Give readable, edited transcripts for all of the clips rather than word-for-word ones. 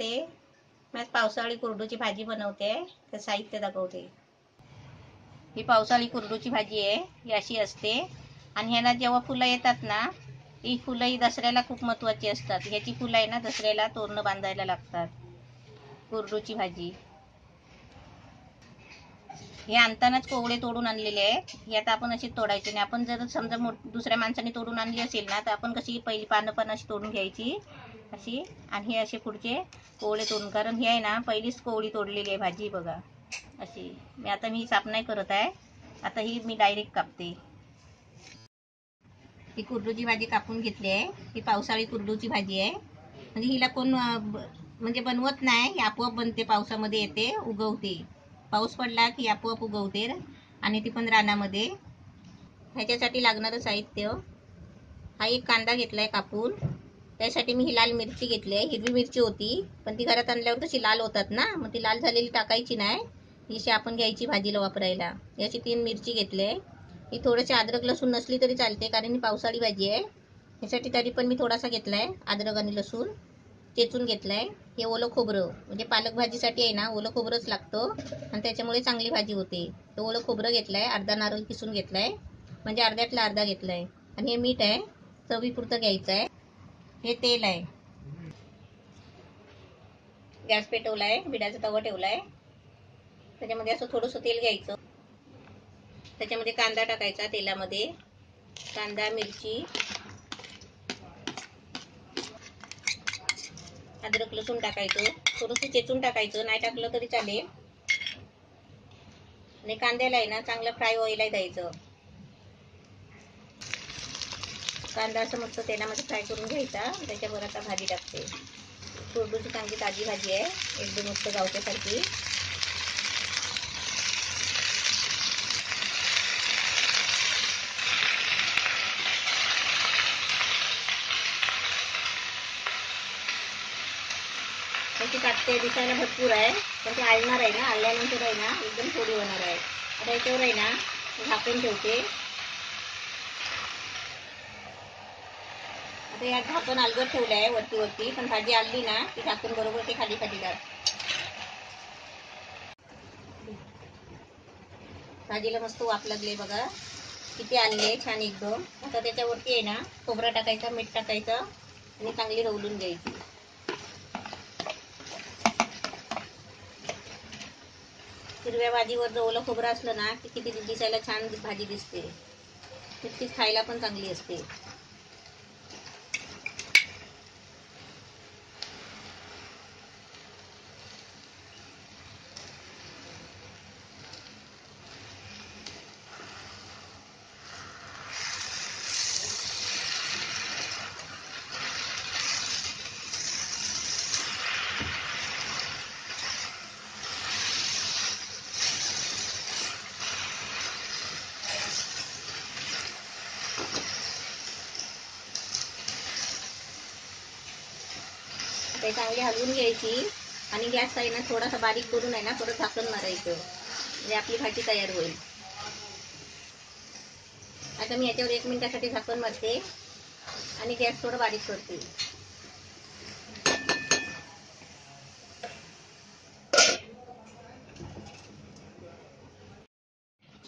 नमस्ते. मी आज पावसाळी कुरडूची भाजी बनवते. ते साहित्य दाखवते. ही पावसाळी कुरडूची भाजी आहे. ही अशी असते आणि ह्याला जेव्हा फुलं येतात ना, ही फुलं ही दसऱ्याला खूप महत्त्वाची असतात. ह्याची फुलं आहे ना दसऱ्याला तोरणं बांधायला लागतात. कुरडूची भाजी हे आणतानाच कोवळे तोडून आणलेले आहे. हे आता आपण अशी तोडायची नाही. आपण जर समजा दुसऱ्या माणसाने तोडून आणली असेल ना, तर आपण कशी पहिली पानं अशी तोडून घ्यायची अशी, आणि हे असे पुढचे कोवळे तोडून, कारण हे आहे ना पहिलीच कोवळी तोडलेली आहे भाजी बघा अशी. मी साफ नाही करत आहे. आता ही मी डायरेक्ट कापते. ही कुरडूची भाजी कापून घेतली आहे. ही पावसाळी कुरडूची भाजी आहे. म्हणजे हिला कोण म्हणजे बनवत नाही, ही आपोआप बनते. पावसामध्ये येते, उगवते. पाऊस पडला की आपोआप उगवते आणि ती पण रानामध्ये. ह्याच्यासाठी लागणारं साहित्य, हा एक कांदा घेतलाय कापून. त्यासाठी मी ही लाल मिरची घेतली आहे. हिरवी मिरची होती पण ती घरात आणल्यावर तशी लाल होतात ना, मग ती लाल झालेली टाकायची नाही, ही आपण घ्यायची भाजीला वापरायला. याची 3 मिरची घेतली आहे. ही थोडीशी अद्रक लसूण नसली तरी चालते, कारण ही पावसाळी भाजी आहे. ह्यासाठी तरी पण मी थोडासा घेतलाय अद्रक आणि लसूण चेचून घेतलाय. हे ओलं खोबरं, म्हणजे पालक भाजीसाठी आहे ना ओलं खोबरंच लागतं आणि त्याच्यामुळे चांगली भाजी होते. हे ओलं खोबरं घेतलंय. अर्धा नारळ किसून घेतलाय, म्हणजे अर्ध्यातला अर्धा घेतलाय. आणि हे मीठ आहे, चवीपुरतं घ्यायचं आहे. हे तेल आहे. गॅस पेटवलाय, बिडाचा तवा ठेवलाय. त्याच्यामध्ये असं थोडंसं तेल घ्यायचं. त्याच्यामध्ये कांदा टाकायचा तेलामध्ये. कांदा, मिरची, अद्रक लसूण टाकायचं. थोडंसं चेचून टाकायचं, नाही टाकलं तरी चालेल. आणि कांद्याला आहे ना चांगलं फ्राय व्हायला द्यायचं. कांदा असं मस्त तेलामध्ये फ्राय करून घ्यायचा. त्याच्यावर आता भाजी टाकते. कुरडूची चांगली ताजी भाजी आहे, एकदम मस्त गावच्यासारखी. त्याची टाकते. दिसायला भरपूर आहे पण ते आळणार आहे ना, आळल्यानंतर आहे ना एकदम थोडी होणार आहे. आता याच्यावर आहे ना झाकून ठेवते. आता यात झाकण अलगद ठेवलं आहे वरती, पण भाजी आली ना की झाकण बरोबर ते खाली टाक. भाजीला मस्त वाफ लागले बघा, किती आले छान एकदम. आता त्याच्यावरती आहे ना खोबरं टाकायचं, मीठ टाकायचं आणि चांगली रवलून घ्यायची. हिरव्या भाजीवर जर ओलं खोबरं असलं ना की किती दिसायला छान भाजी दिसते. तितकीच खायला पण चांगली असते. ते चांगली हलवून घ्यायची आणि गॅस आहे ना थोडासा बारीक करून आहे ना परत झाकण मारायचं, म्हणजे आपली भाजी तयार होईल. आता मी याच्यावर 1 मिनिटासाठी झाकण मारते आणि गॅस थोडं बारीक करते.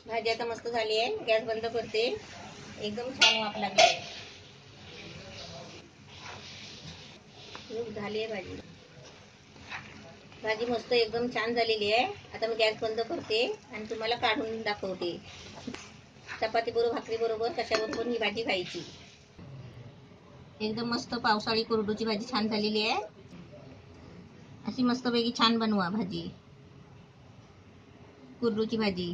भाजी आता मस्त झाली आहे. गॅस बंद करते. एकदम छान वाफ लागली आहे. झाली आहे भाजी. भाजी मस्त एकदम छान झालेली आहे. आता मी गॅस बंद करते आणि तुम्हाला काढून दाखवते. चपाती बरोबर, भाकरी बरोबर, कशाबरोबर ही भाजी खायची. एकदम मस्त पावसाळी कुरडूची भाजी छान झालेली आहे. अशी मस्तपैकी छान बनवा भाजी, कुरडूची भाजी.